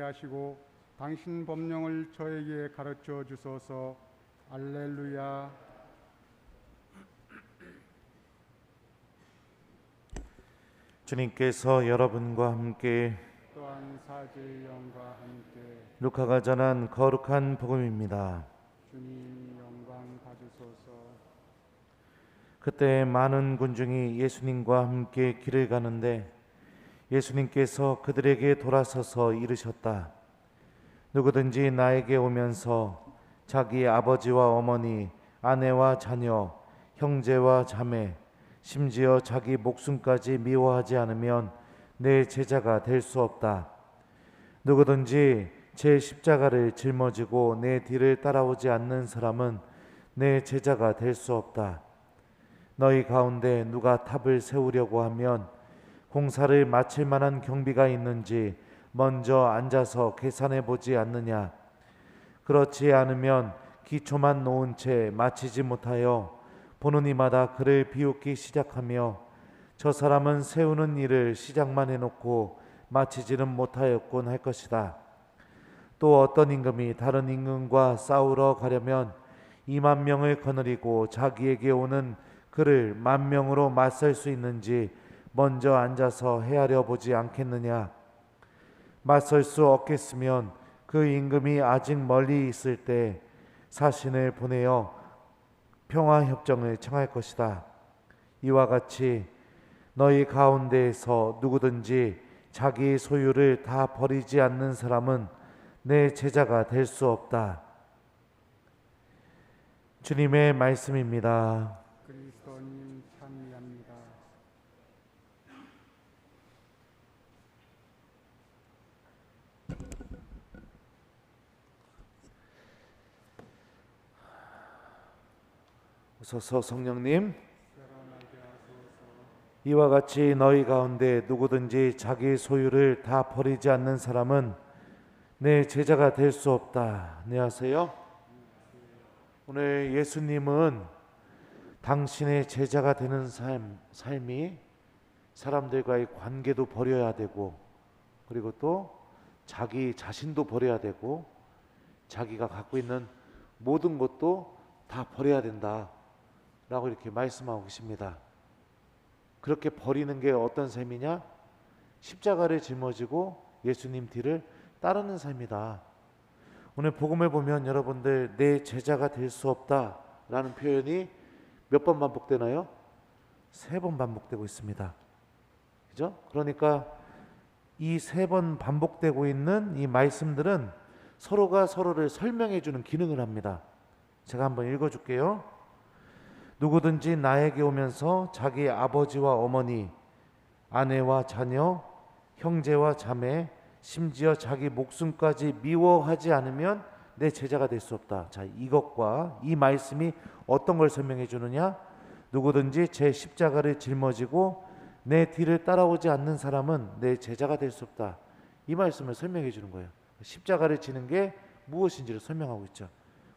하시고 당신 법령을 저에게 가르쳐 주소서. 할렐루야. 주님께서 여러분과 함께 또한 사제의 영과 함께 루카가 전한 거룩한 복음입니다. 주님 영광 받으소서. 그때 많은 군중이 예수님과 함께 길을 가는데 예수님께서 그들에게 돌아서서 이르셨다. 누구든지 나에게 오면서 자기 아버지와 어머니, 아내와 자녀, 형제와 자매, 심지어 자기 목숨까지 미워하지 않으면 내 제자가 될 수 없다. 누구든지 제 십자가를 짊어지고 내 뒤를 따라오지 않는 사람은 내 제자가 될 수 없다. 너희 가운데 누가 탑을 세우려고 하면 공사를 마칠 만한 경비가 있는지 먼저 앉아서 계산해 보지 않느냐. 그렇지 않으면 기초만 놓은 채 마치지 못하여 보는 이마다 그를 비웃기 시작하며 저 사람은 세우는 일을 시작만 해놓고 마치지는 못하였군 할 것이다. 또 어떤 임금이 다른 임금과 싸우러 가려면 2만 명을 거느리고 자기에게 오는 그를 10,000명으로 맞설 수 있는지 먼저 앉아서 헤아려 보지 않겠느냐. 맞설 수 없겠으면 그 임금이 아직 멀리 있을 때 사신을 보내어 평화협정을 청할 것이다. 이와 같이 너희 가운데에서 누구든지 자기 소유를 다 버리지 않는 사람은 내 제자가 될 수 없다. 주님의 말씀입니다. 그리스도님 찬미합니다. 오소서 성령님, 이와 같이 너희 가운데 누구든지 자기 소유를 다 버리지 않는 사람은 내 제자가 될 수 없다. 안녕하세요. 오늘 예수님은 당신의 제자가 되는 삶이 사람들과의 관계도 버려야 되고, 그리고 또 자기 자신도 버려야 되고, 자기가 갖고 있는 모든 것도 다 버려야 된다 라고 이렇게 말씀하고 계십니다. 그렇게 버리는 게 어떤 삶이냐? 십자가를 짊어지고 예수님 뒤를 따르는 삶이다. 오늘 복음을 보면 여러분들 내 제자가 될 수 없다 라는 표현이 몇 번 반복되나요? 3번 반복되고 있습니다. 그죠? 그러니까 이 3번 반복되고 있는 이 말씀들은 서로가 서로를 설명해 주는 기능을 합니다. 제가 한번 읽어줄게요. 누구든지 나에게 오면서 자기 아버지와 어머니, 아내와 자녀, 형제와 자매, 심지어 자기 목숨까지 미워하지 않으면 내 제자가 될 수 없다. 자, 이것과 이 말씀이 어떤 걸 설명해 주느냐? 누구든지 제 십자가를 짊어지고 내 뒤를 따라오지 않는 사람은 내 제자가 될 수 없다. 이 말씀을 설명해 주는 거예요. 십자가를 지는 게 무엇인지를 설명하고 있죠.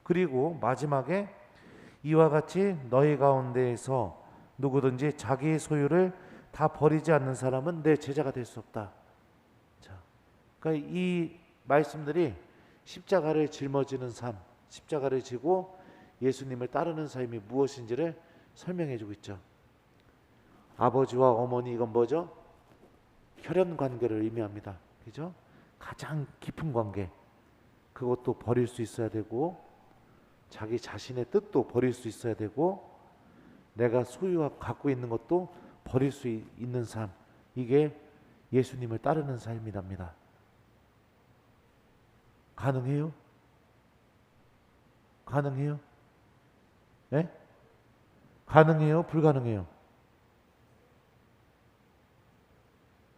그리고 마지막에 이와 같이 너희 가운데에서 누구든지 자기 소유를 다 버리지 않는 사람은 내 제자가 될 수 없다. 자, 그러니까 이 말씀들이 십자가를 짊어지는 삶, 십자가를 지고 예수님을 따르는 삶이 무엇인지를 설명해 주고 있죠. 아버지와 어머니, 이건 뭐죠? 혈연 관계를 의미합니다. 그죠? 가장 깊은 관계. 그것도 버릴 수 있어야 되고, 자기 자신의 뜻도 버릴 수 있어야 되고, 내가 소유하고 갖고 있는 것도 버릴 수 있는 삶. 이게 예수님을 따르는 삶이랍니다. 가능해요? 가능해요? 네? 가능해요? 불가능해요?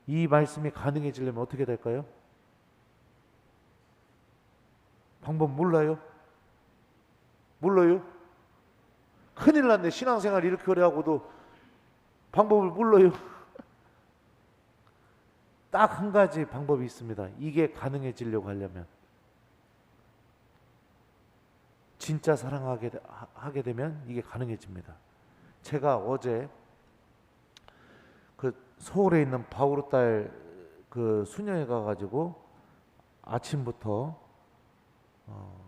이 말씀이 가능해지려면 어떻게 될까요? 방법 몰라요? 몰라요? 큰일 났네. 신앙생활 이렇게 오래 하고도 방법을 몰라요. 딱 한 가지 방법이 있습니다. 이게 가능해지려고 하려면, 진짜 사랑하게 하게 되면 이게 가능해집니다. 제가 어제 그 서울에 있는 바오르 딸 그 수녀에 가가지고 아침부터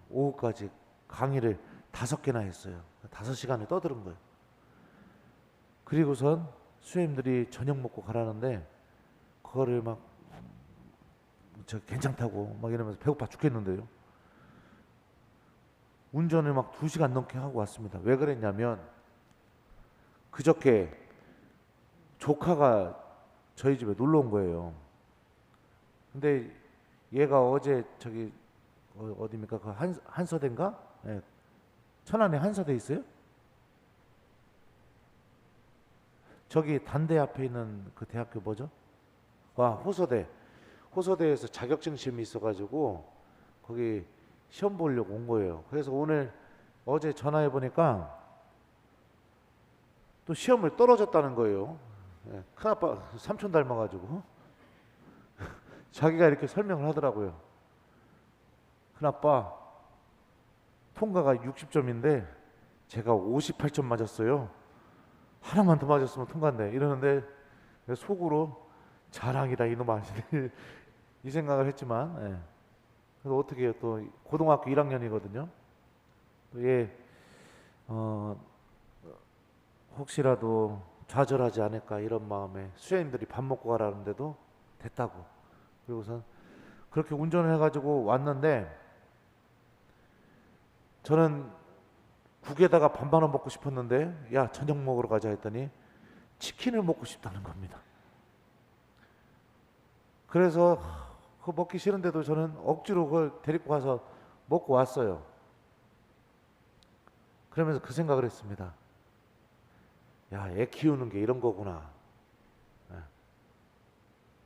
오후까지 강의를 5개나 했어요. 5시간을 떠드는 거예요. 그리고선 수행님들이 저녁 먹고 가라는데 그거를 막 저 괜찮다고 막 이러면서 배고파 죽겠는데요. 운전을 막 2시간 넘게 하고 왔습니다. 왜 그랬냐면 그저께 조카가 저희 집에 놀러 온 거예요. 근데 얘가 어제 저기 어디입니까? 그 한서대인가? 네. 천안에 한서대 있어요? 저기 단대 앞에 있는 그 대학교 뭐죠? 호서대. 호서대에서 자격증 시험이 있어가지고 거기 시험 보려고 온 거예요. 그래서 어제 전화해 보니까 또 시험을 떨어졌다는 거예요. 네. 큰아빠 삼촌 닮아가지고 자기가 이렇게 설명을 하더라고요. 큰아빠 통과가 60점인데 제가 58점 맞았어요. 하나만 더 맞았으면 통과인데 이러는데 속으로 자랑이다 이놈 아니네 이 생각을 했지만 그래서 어떻게 해요. 또 고등학교 1학년이거든요. 얘 혹시라도 좌절하지 않을까 이런 마음에 수행님들이 밥 먹고 가라는데도 됐다고. 그리고선 그렇게 운전을 해가지고 왔는데 저는 국에다가 반반을 먹고 싶었는데 야 저녁 먹으러 가자 했더니 치킨을 먹고 싶다는 겁니다. 그래서 그거 먹기 싫은데도 저는 억지로 그걸 데리고 가서 먹고 왔어요. 그러면서 그 생각을 했습니다. 야, 애 키우는 게 이런 거구나.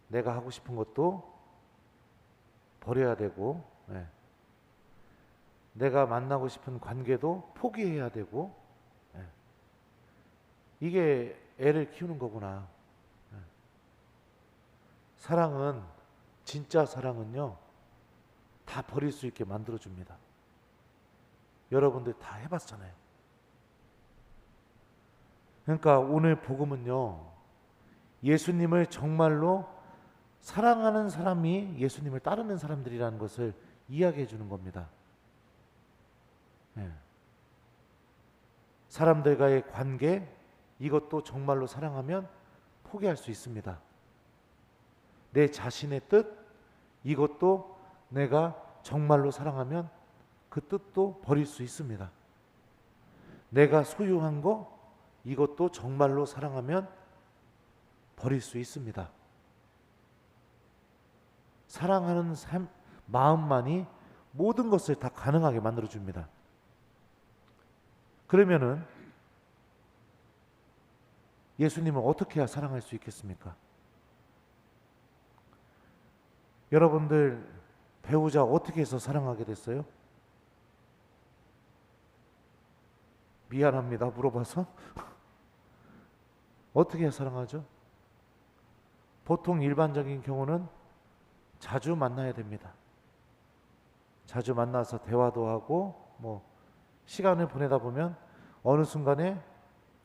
내가 하고 싶은 것도 버려야 되고 내가 만나고 싶은 관계도 포기해야 되고 이게 애를 키우는 거구나. 사랑은 진짜 사랑은요 다 버릴 수 있게 만들어줍니다. 여러분들 다 해봤잖아요. 그러니까 오늘 복음은요 예수님을 정말로 사랑하는 사람이 예수님을 따르는 사람들이라는 것을 이야기해 주는 겁니다. 사람들과의 관계 이것도 정말로 사랑하면 포기할 수 있습니다. 내 자신의 뜻 이것도 내가 정말로 사랑하면 그 뜻도 버릴 수 있습니다. 내가 소유한 거 이것도 정말로 사랑하면 버릴 수 있습니다. 사랑하는 마음만이 모든 것을 다 가능하게 만들어줍니다. 그러면은 예수님을 어떻게 해야 사랑할 수 있겠습니까? 여러분들 배우자 어떻게 해서 사랑하게 됐어요? 미안합니다. 물어봐서. 어떻게 해야 사랑하죠? 보통 일반적인 경우는 자주 만나야 됩니다. 자주 만나서 대화도 하고 시간을 보내다 보면 어느 순간에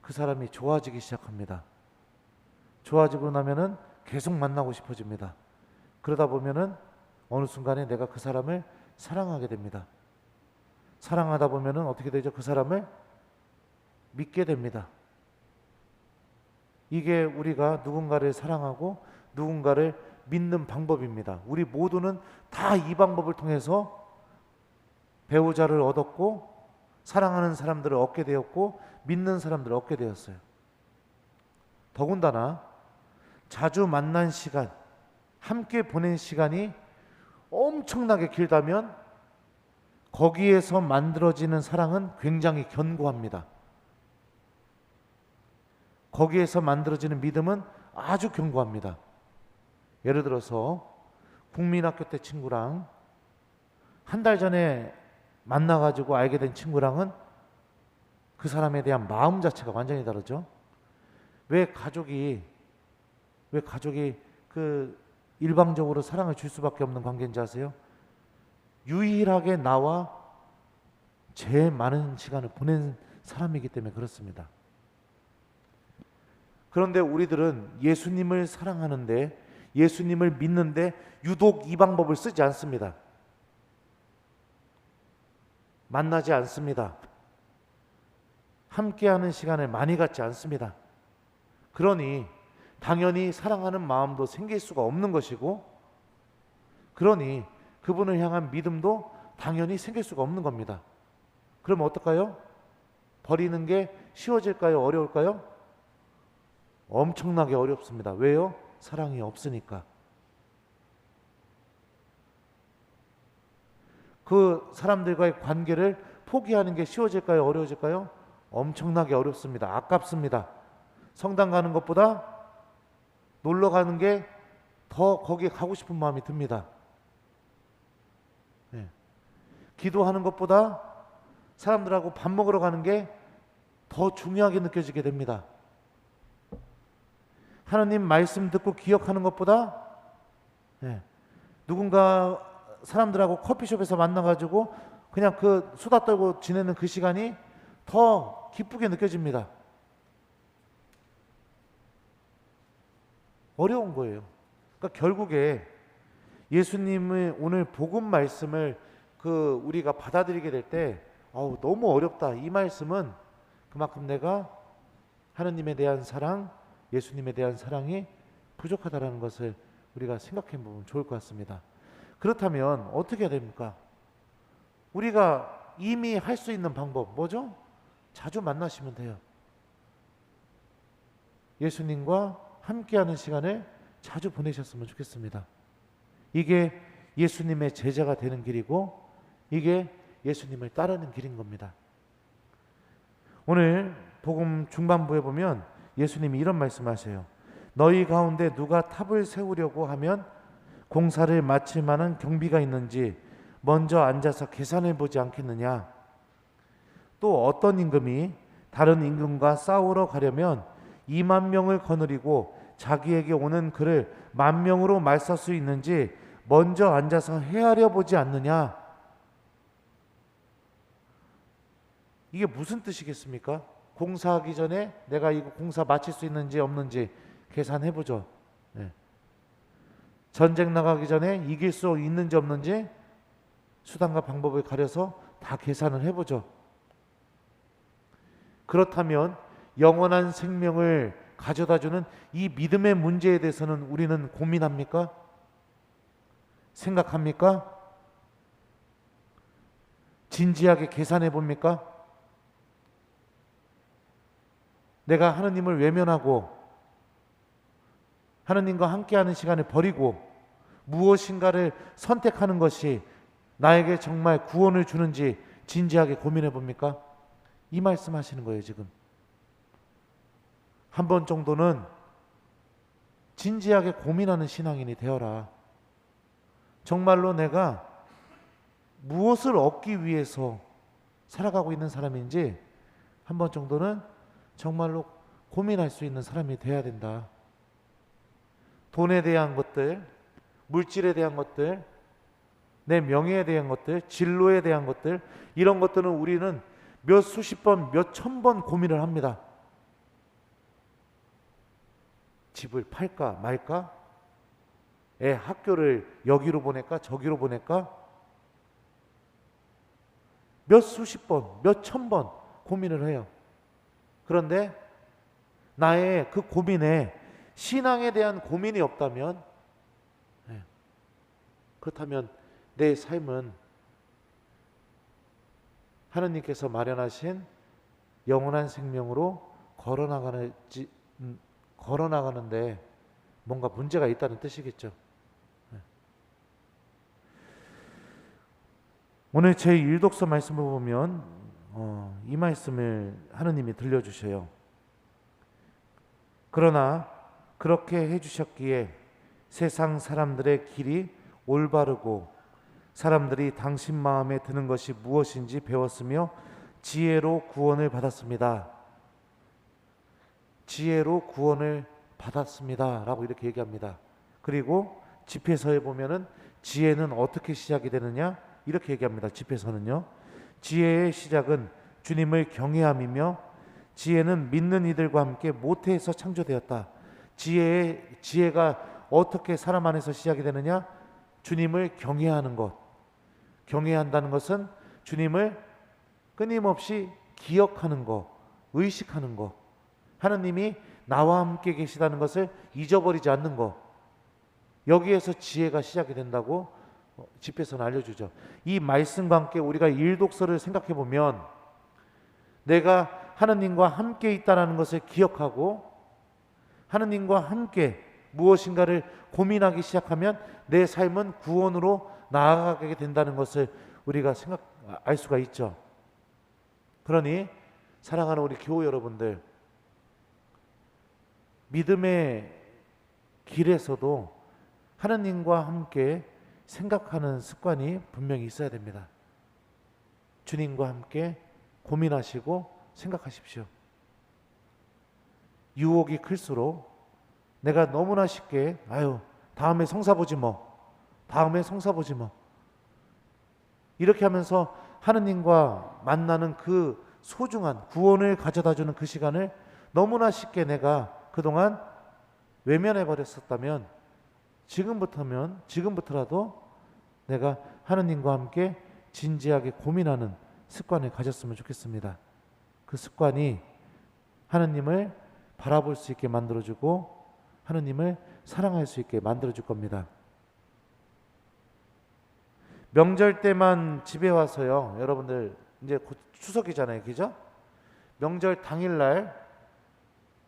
그 사람이 좋아지기 시작합니다. 좋아지고 나면은 계속 만나고 싶어집니다. 그러다 보면은 어느 순간에 내가 그 사람을 사랑하게 됩니다. 사랑하다 보면은 어떻게 되죠? 그 사람을 믿게 됩니다. 이게 우리가 누군가를 사랑하고 누군가를 믿는 방법입니다. 우리 모두는 다 이 방법을 통해서 배우자를 얻었고 사랑하는 사람들을 얻게 되었고 믿는 사람들을 얻게 되었어요. 더군다나 자주 만난 시간, 함께 보낸 시간이 엄청나게 길다면 거기에서 만들어지는 사랑은 굉장히 견고합니다. 거기에서 만들어지는 믿음은 아주 견고합니다. 예를 들어서 국민학교 때 친구랑 한 달 전에 만나가지고 알게 된 친구랑은 그 사람에 대한 마음 자체가 완전히 다르죠. 왜 가족이 그 일방적으로 사랑을 줄 수밖에 없는 관계인지 아세요? 유일하게 나와 제일 많은 시간을 보낸 사람이기 때문에 그렇습니다. 그런데 우리들은 예수님을 사랑하는데 예수님을 믿는데 유독 이 방법을 쓰지 않습니다. 만나지 않습니다. 함께하는 시간을 많이 갖지 않습니다. 그러니 당연히 사랑하는 마음도 생길 수가 없는 것이고, 그러니 그분을 향한 믿음도 당연히 생길 수가 없는 겁니다. 그럼 어떨까요? 버리는 게 쉬워질까요? 어려울까요? 엄청나게 어렵습니다. 왜요? 사랑이 없으니까. 그 사람들과의 관계를 포기하는 게 쉬워질까요? 어려워질까요? 엄청나게 어렵습니다. 아깝습니다. 성당 가는 것보다 놀러 가는 게 더 거기에 가고 싶은 마음이 듭니다. 네. 기도하는 것보다 사람들하고 밥 먹으러 가는 게 더 중요하게 느껴지게 됩니다. 하나님 말씀 듣고 기억하는 것보다 누군가 사람들하고 커피숍에서 만나가지고 그냥 그 수다 떨고 지내는 그 시간이 더 기쁘게 느껴집니다. 어려운 거예요. 그러니까 결국에 예수님의 오늘 복음 말씀을 우리가 받아들이게 될 때 너무 어렵다. 이 말씀은 그만큼 내가 하느님에 대한 사랑, 예수님에 대한 사랑이 부족하다는 것을 우리가 생각해 보면 좋을 것 같습니다. 그렇다면 어떻게 해야 됩니까? 우리가 이미 할 수 있는 방법 뭐죠? 자주 만나시면 돼요. 예수님과 함께하는 시간을 자주 보내셨으면 좋겠습니다. 이게 예수님의 제자가 되는 길이고, 이게 예수님을 따르는 길인 겁니다. 오늘 복음 중반부에 보면 예수님이 이런 말씀하세요. 너희 가운데 누가 탑을 세우려고 하면 공사를 마칠 만한 경비가 있는지 먼저 앉아서 계산해 보지 않겠느냐. 또 어떤 임금이 다른 임금과 싸우러 가려면 2만 명을 거느리고 자기에게 오는 그를 10,000명으로 말살 수 있는지 먼저 앉아서 헤아려 보지 않느냐. 이게 무슨 뜻이겠습니까? 공사하기 전에 내가 이거 공사 마칠 수 있는지 없는지 계산해 보죠. 전쟁 나가기 전에 이길 수 있는지 없는지 수단과 방법을 가려서 다 계산을 해보죠. 그렇다면 영원한 생명을 가져다주는 이 믿음의 문제에 대해서는 우리는 고민합니까? 생각합니까? 진지하게 계산해 봅니까? 내가 하느님을 외면하고 하느님과 함께하는 시간을 버리고 무엇인가를 선택하는 것이 나에게 정말 구원을 주는지 진지하게 고민해 봅니까? 이 말씀 하시는 거예요. 지금 한 번 정도는 진지하게 고민하는 신앙인이 되어라. 정말로 내가 무엇을 얻기 위해서 살아가고 있는 사람인지 한 번 정도는 정말로 고민할 수 있는 사람이 되어야 된다. 돈에 대한 것들, 물질에 대한 것들, 내 명예에 대한 것들, 진로에 대한 것들, 이런 것들은 우리는 몇 수십 번, 몇 천 번 고민을 합니다. 집을 팔까 말까? 애 학교를 여기로 보낼까 저기로 보낼까? 몇 수십 번, 몇 천 번 고민을 해요. 그런데 나의 그 고민에 신앙에 대한 고민이 없다면, 그렇다면 내 삶은 하느님께서 마련하신 영원한 생명으로 걸어나가는데 뭔가 문제가 있다는 뜻이겠죠. 오늘 제 1독서 말씀을 보면 이 말씀을 하느님이 들려주셔요. 그러나 그렇게 해주셨기에 세상 사람들의 길이 올바르고 사람들이 당신 마음에 드는 것이 무엇인지 배웠으며 지혜로 구원을 받았습니다. 지혜로 구원을 받았습니다 라고 이렇게 얘기합니다. 그리고 집회서에 보면은 지혜는 어떻게 시작이 되느냐 이렇게 얘기합니다. 집회서는요, 지혜의 시작은 주님을 경외함이며 지혜는 믿는 이들과 함께 모태에서 창조되었다. 지혜가 어떻게 사람 안에서 시작이 되느냐? 주님을 경외하는 것. 경외한다는 것은 주님을 끊임없이 기억하는 거, 의식하는 거, 하느님이 나와 함께 계시다는 것을 잊어버리지 않는 거, 여기에서 지혜가 시작이 된다고 집에서는 알려주죠. 이 말씀과 함께 우리가 일독서를 생각해 보면 내가 하느님과 함께 있다는 것을 기억하고 하느님과 함께 무엇인가를 고민하기 시작하면 내 삶은 구원으로 나아가게 된다는 것을 우리가 알 수가 있죠. 그러니 사랑하는 우리 교우 여러분들, 믿음의 길에서도 하느님과 함께 생각하는 습관이 분명히 있어야 됩니다. 주님과 함께 고민하시고 생각하십시오. 유혹이 클수록 내가 너무나 쉽게 다음에 성사 보지 뭐, 다음에 성사 보지 뭐, 이렇게 하면서 하느님과 만나는 그 소중한 구원을 가져다주는 그 시간을 너무나 쉽게 내가 그동안 외면해 버렸었다면 지금부터라도 내가 하느님과 함께 진지하게 고민하는 습관을 가졌으면 좋겠습니다. 그 습관이 하느님을 바라볼 수 있게 만들어주고 하느님을 사랑할 수 있게 만들어줄 겁니다. 명절 때만 집에 와서요, 여러분들 이제 곧 추석이잖아요, 그죠? 명절 당일날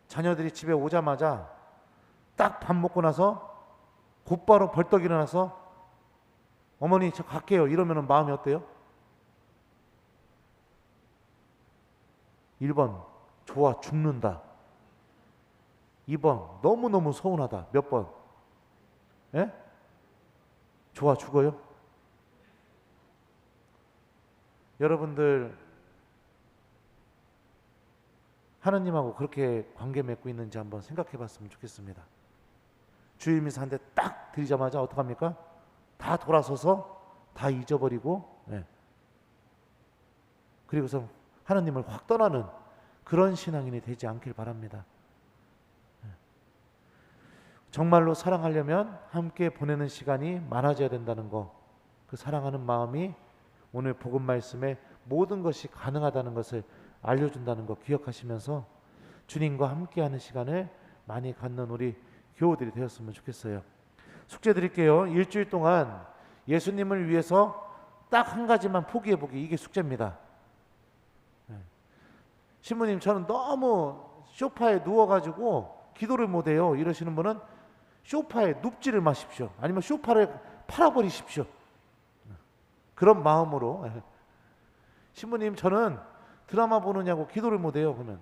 자녀들이 집에 오자마자 딱 밥 먹고 나서 곧바로 벌떡 일어나서 어머니 저 갈게요 이러면 마음이 어때요? 1번 좋아 죽는다, 2번 너무너무 서운하다, 몇 번? 예? 좋아 죽어요? 여러분들 하느님하고 그렇게 관계 맺고 있는지 한번 생각해 봤으면 좋겠습니다. 주일 미사 한 대 딱 드리자마자 어떡합니까? 다 돌아서서 다 잊어버리고 그리고서 하느님을 확 떠나는 그런 신앙인이 되지 않길 바랍니다. 정말로 사랑하려면 함께 보내는 시간이 많아져야 된다는 거, 그 사랑하는 마음이 오늘 복음 말씀에 모든 것이 가능하다는 것을 알려준다는 거 기억하시면서 주님과 함께하는 시간을 많이 갖는 우리 교우들이 되었으면 좋겠어요. 숙제 드릴게요. 일주일 동안 예수님을 위해서 딱 한 가지만 포기해보기, 이게 숙제입니다. 신부님 저는 너무 소파에 누워가지고 기도를 못해요 이러시는 분은 소파에 눕지를 마십시오. 아니면 소파를 팔아버리십시오. 그런 마음으로 신부님 저는 드라마 보느냐고 기도를 못해요 그러면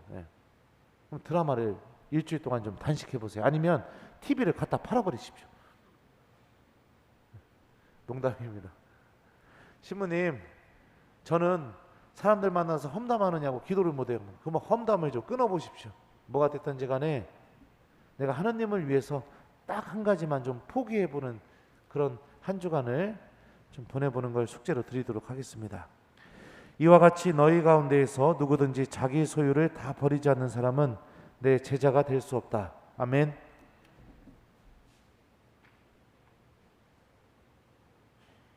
그럼 드라마를 일주일 동안 좀 단식해보세요. 아니면 TV를 갖다 팔아버리십시오. 농담입니다. 신부님 저는 사람들 만나서 험담하느냐고 기도를 못해요. 그러면 험담을 좀 끊어보십시오. 뭐가 됐든지 간에 내가 하느님을 위해서 딱 한 가지만 좀 포기해보는 그런 한 주간을 좀 보내보는 걸 숙제로 드리도록 하겠습니다. 이와 같이 너희 가운데에서 누구든지 자기 소유를 다 버리지 않는 사람은 내 제자가 될 수 없다. 아멘.